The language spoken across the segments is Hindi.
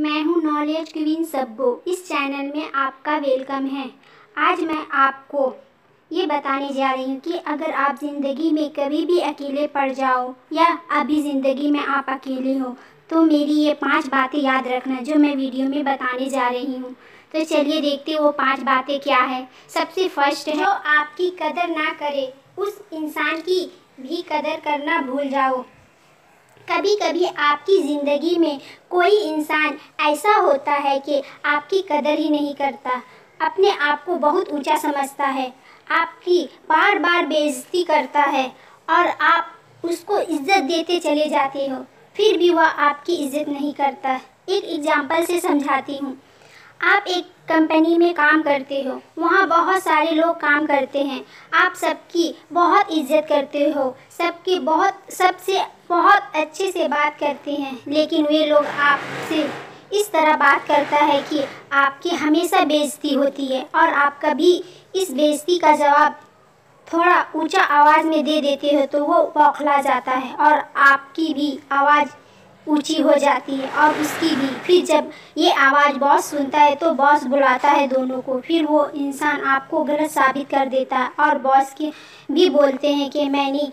मैं हूँ नॉलेज क्वीन सब्बो। इस चैनल में आपका वेलकम है। आज मैं आपको ये बताने जा रही हूँ कि अगर आप ज़िंदगी में कभी भी अकेले पड़ जाओ या अभी ज़िंदगी में आप अकेले हो तो मेरी ये 5 बातें याद रखना जो मैं वीडियो में बताने जा रही हूँ। तो चलिए देखते वो 5 बातें क्या है। सबसे फर्स्ट है, जो आपकी कदर ना करे उस इंसान की भी कदर करना भूल जाओ। कभी कभी आपकी ज़िंदगी में कोई इंसान ऐसा होता है कि आपकी कदर ही नहीं करता, अपने आप को बहुत ऊंचा समझता है, आपकी बार बार बेइज्जती करता है और आप उसको इज्जत देते चले जाते हो, फिर भी वह आपकी इज्जत नहीं करता। एक एग्जांपल से समझाती हूँ। आप एक कंपनी में काम करते हो, वहाँ बहुत सारे लोग काम करते हैं, आप सबकी बहुत इज्जत करते हो, सबसे बहुत अच्छे से बात करते हैं, लेकिन वे लोग आपसे इस तरह बात करता है कि आपकी हमेशा बेइज्जती होती है और आप कभी इस बेइज्जती का जवाब थोड़ा ऊंचा आवाज़ में दे देते हो तो वो बौखला जाता है और आपकी भी आवाज़ ऊंची हो जाती है और उसकी भी। फिर जब ये आवाज़ बॉस सुनता है तो बॉस बुलाता है दोनों को, फिर वो इंसान आपको गलत साबित कर देता है और बॉस के भी बोलते हैं कि मैंने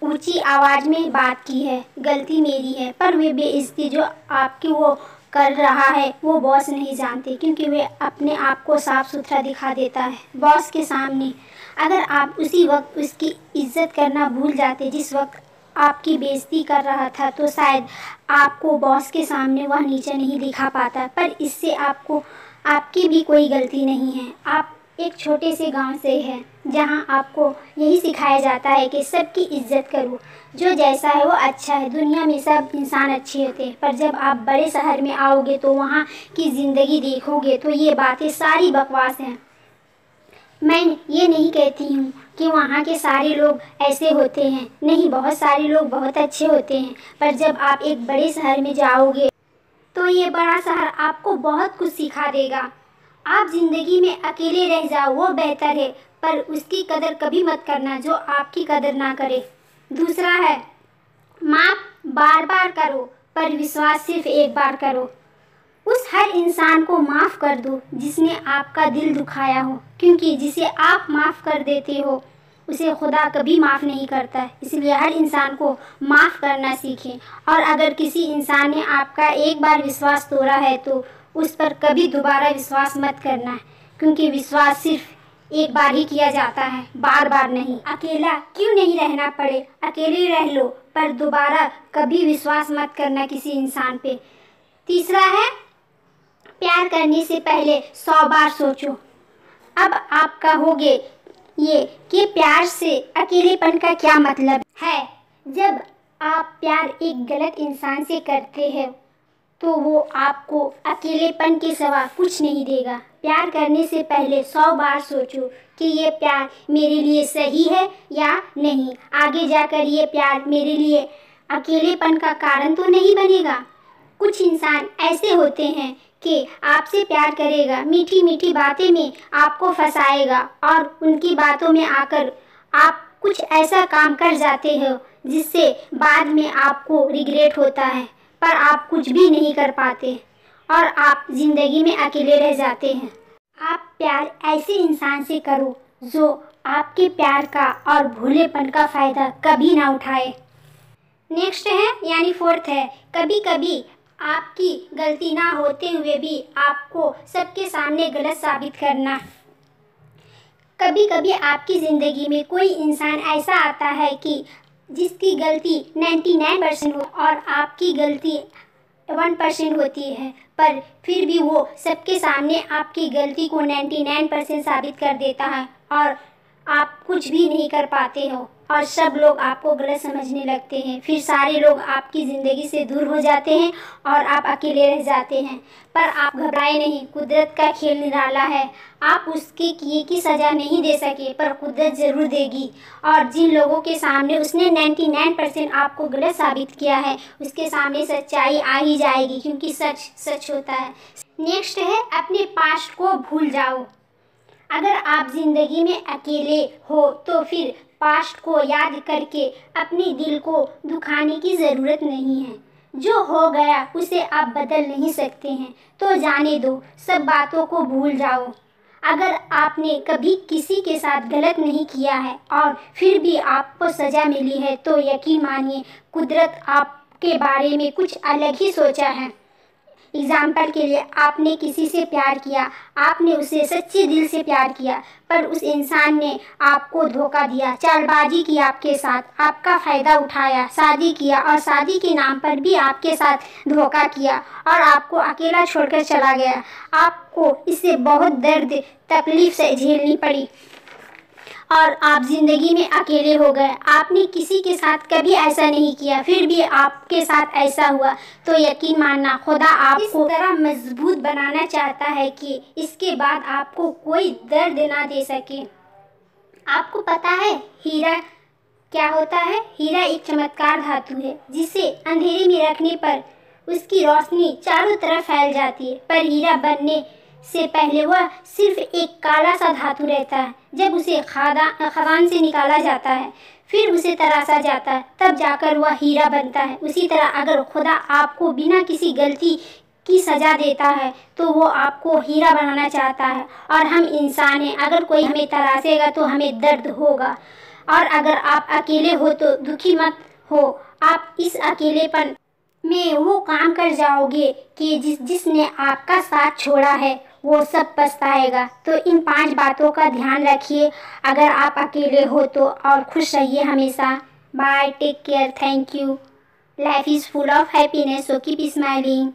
ऊंची आवाज़ में बात की है, गलती मेरी है। पर वे बेइज्जती जो आपकी वो कर रहा है वो बॉस नहीं जानते, क्योंकि वे अपने आप को साफ सुथरा दिखा देता है बॉस के सामने। अगर आप उसी वक्त उसकी इज्जत करना भूल जाते जिस वक्त आपकी बेइज्जती कर रहा था तो शायद आपको बॉस के सामने वह नीचा नहीं दिखा पाता। पर इससे आपकी भी कोई गलती नहीं है। आप एक छोटे से गांव से हैं जहां आपको यही सिखाया जाता है कि सबकी इज्जत करो, जो जैसा है वो अच्छा है, दुनिया में सब इंसान अच्छे होते हैं। पर जब आप बड़े शहर में आओगे तो वहाँ की ज़िंदगी देखोगे तो ये बातें सारी बकवास हैं। मैं ये नहीं कहती हूँ कि वहाँ के सारे लोग ऐसे होते हैं, नहीं, बहुत सारे लोग बहुत अच्छे होते हैं। पर जब आप एक बड़े शहर में जाओगे तो ये बड़ा शहर आपको बहुत कुछ सिखा देगा। आप ज़िंदगी में अकेले रह जाओ वो बेहतर है, पर उसकी कदर कभी मत करना जो आपकी कदर ना करे। दूसरा है, माफ़ बार बार करो पर विश्वास सिर्फ एक बार करो। उस हर इंसान को माफ़ कर दो जिसने आपका दिल दुखाया हो, क्योंकि जिसे आप माफ़ कर देते हो उसे खुदा कभी माफ़ नहीं करता। इसलिए हर इंसान को माफ़ करना सीखें। और अगर किसी इंसान ने आपका एक बार विश्वास तोड़ा है तो उस पर कभी दोबारा विश्वास मत करना, क्योंकि विश्वास सिर्फ एक बार ही किया जाता है, बार बार नहीं। अकेला क्यों नहीं रहना पड़े, अकेले रह लो, पर दोबारा कभी विश्वास मत करना किसी इंसान पे। तीसरा है, प्यार करने से पहले 100 बार सोचो। अब आप कहोगे ये कि प्यार से अकेलेपन का क्या मतलब है। जब आप प्यार एक गलत इंसान से करते हैं तो वो आपको अकेलेपन के सिवा कुछ नहीं देगा। प्यार करने से पहले 100 बार सोचो कि ये प्यार मेरे लिए सही है या नहीं। आगे जाकर ये प्यार मेरे लिए अकेलेपन का कारण तो नहीं बनेगा। कुछ इंसान ऐसे होते हैं कि आपसे प्यार करेगा, मीठी मीठी बातें में आपको फंसाएगा और उनकी बातों में आकर आप कुछ ऐसा काम कर जाते हो जिससे बाद में आपको रिग्रेट होता है, पर आप कुछ भी नहीं कर पाते और आप ज़िंदगी में अकेले रह जाते हैं। आप प्यार ऐसे इंसान से करो जो आपके प्यार का और भोलेपन का फ़ायदा कभी ना उठाए। नेक्स्ट है यानी फोर्थ है, कभी कभी आपकी गलती ना होते हुए भी आपको सबके सामने गलत साबित करना। कभी कभी आपकी ज़िंदगी में कोई इंसान ऐसा आता है कि जिसकी गलती 99% हो और आपकी गलती 1% होती है, पर फिर भी वो सबके सामने आपकी गलती को 99% साबित कर देता है और आप कुछ भी नहीं कर पाते हो और सब लोग आपको गलत समझने लगते हैं। फिर सारे लोग आपकी ज़िंदगी से दूर हो जाते हैं और आप अकेले रह जाते हैं। पर आप घबराए नहीं, कुदरत का खेल निराला है। आप उसके किए की सज़ा नहीं दे सके, पर कुदरत ज़रूर देगी। और जिन लोगों के सामने उसने 99% आपको गलत साबित किया है उसके सामने सच्चाई आ ही जाएगी, क्योंकि सच सच होता है। नेक्स्ट है, अपने पास्ट को भूल जाओ। अगर आप ज़िंदगी में अकेले हो तो फिर पास्ट को याद करके अपने दिल को दुखाने की ज़रूरत नहीं है। जो हो गया उसे आप बदल नहीं सकते हैं, तो जाने दो, सब बातों को भूल जाओ। अगर आपने कभी किसी के साथ गलत नहीं किया है और फिर भी आपको सज़ा मिली है, तो यकीन मानिए कुदरत आपके बारे में कुछ अलग ही सोचा है। एग्जाम्पल के लिए, आपने किसी से प्यार किया, आपने उसे सच्चे दिल से प्यार किया, पर उस इंसान ने आपको धोखा दिया, चालबाजी की आपके साथ, आपका फ़ायदा उठाया, शादी किया और शादी के नाम पर भी आपके साथ धोखा किया और आपको अकेला छोड़कर चला गया। आपको इससे बहुत दर्द तकलीफ़ से झेलनी पड़ी और आप ज़िंदगी में अकेले हो गए। आपने किसी के साथ कभी ऐसा नहीं किया, फिर भी आपके साथ ऐसा हुआ, तो यकीन मानना खुदा आपको इस तरह मजबूत बनाना चाहता है कि इसके बाद आपको कोई दर्द ना दे सके। आपको पता है हीरा क्या होता है? हीरा एक चमत्कार धातु है जिसे अंधेरे में रखने पर उसकी रोशनी चारों तरफ फैल जाती है, पर हीरा बनने से पहले वह सिर्फ एक काला सा धातु रहता है। जब उसे खदान से निकाला जाता है, फिर उसे तराशा जाता है, तब जाकर वह हीरा बनता है। उसी तरह अगर खुदा आपको बिना किसी गलती की सज़ा देता है, तो वो आपको हीरा बनाना चाहता है। और हम इंसान हैं, अगर कोई हमें तराशेगा तो हमें दर्द होगा। और अगर आप अकेले हो तो दुखी मत हो, आप इस अकेलेपन में वो काम कर जाओगे कि जिसने आपका साथ छोड़ा है वो सब पछताएगा। तो इन 5 बातों का ध्यान रखिए अगर आप अकेले हो तो, और खुश रहिए हमेशा। Bye, take care, thank you. Life is full of happiness, so keep smiling.